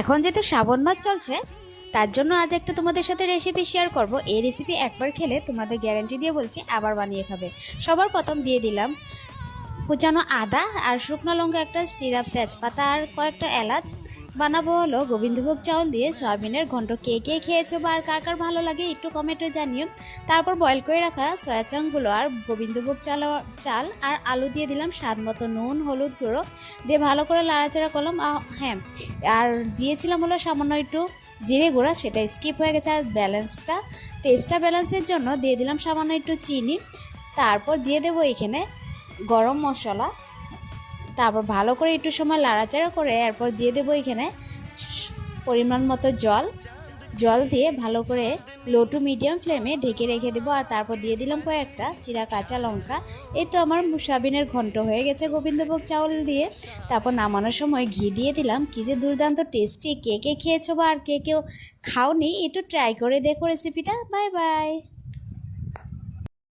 এখন যেহেতু শ্রাবণ মাস চলছে, তার জন্য আজ একটা তোমাদের সাথে রেসিপি শেয়ার করব। এই রেসিপি একবার খেলে তোমাদের গ্যারান্টি দিয়ে বলছি আবার বানিয়ে খাবে। সবার প্রথম দিয়ে দিলাম কুচানো আদা আর শুকনো লঙ্কা, একটা চিরা, তেজপাতা আর কয়েকটা এলাচ। বানাবো হলো গোবিন্দভোগ চাউল দিয়ে সয়াবিনের ঘন্ট। কে কে খেয়েছো বা আর কার কার ভালো লাগে একটু কমেন্টে জানিও। তারপর বয়েল করে রাখা সয়া চাংগুলো আর গোবিন্দভোগ চাল আর আলু দিয়ে দিলাম, স্বাদ মতো নুন, হলুদ গুঁড়ো দিয়ে ভালো করে লাড়াচাড়া করলাম। হ্যাঁ, আর দিয়েছিলাম হলো সামান্য একটু জিরে গুঁড়া, সেটা স্কিপ হয়ে গেছে। আর টেস্টটা ব্যালেন্সের জন্য দিয়ে দিলাম সামান্য একটু চিনি। তারপর দিয়ে দেবো এখানে গরম মশলা। তারপর ভালো করে একটু সময় লাড়াচাড়া করে এরপর দিয়ে দেবো এখানে পরিমাণ মতো জল দিয়ে ভালো করে লো টু মিডিয়াম ফ্লেমে ঢেকে রেখে দেবো। আর তারপর দিয়ে দিলাম কয়েকটা চিরা কাঁচা লঙ্কা। এই তো আমার সয়াবিনের ঘন্ট হয়ে গেছে গোবিন্দভোগ চাউল দিয়ে। তারপর নামানোর সময় ঘি দিয়ে দিলাম। কি যে দুর্দান্ত টেস্টি! কে কে খেয়েছো বা আর কে কেউ খাওনি, একটু ট্রাই করে দেখো রেসিপিটা। Bye bye.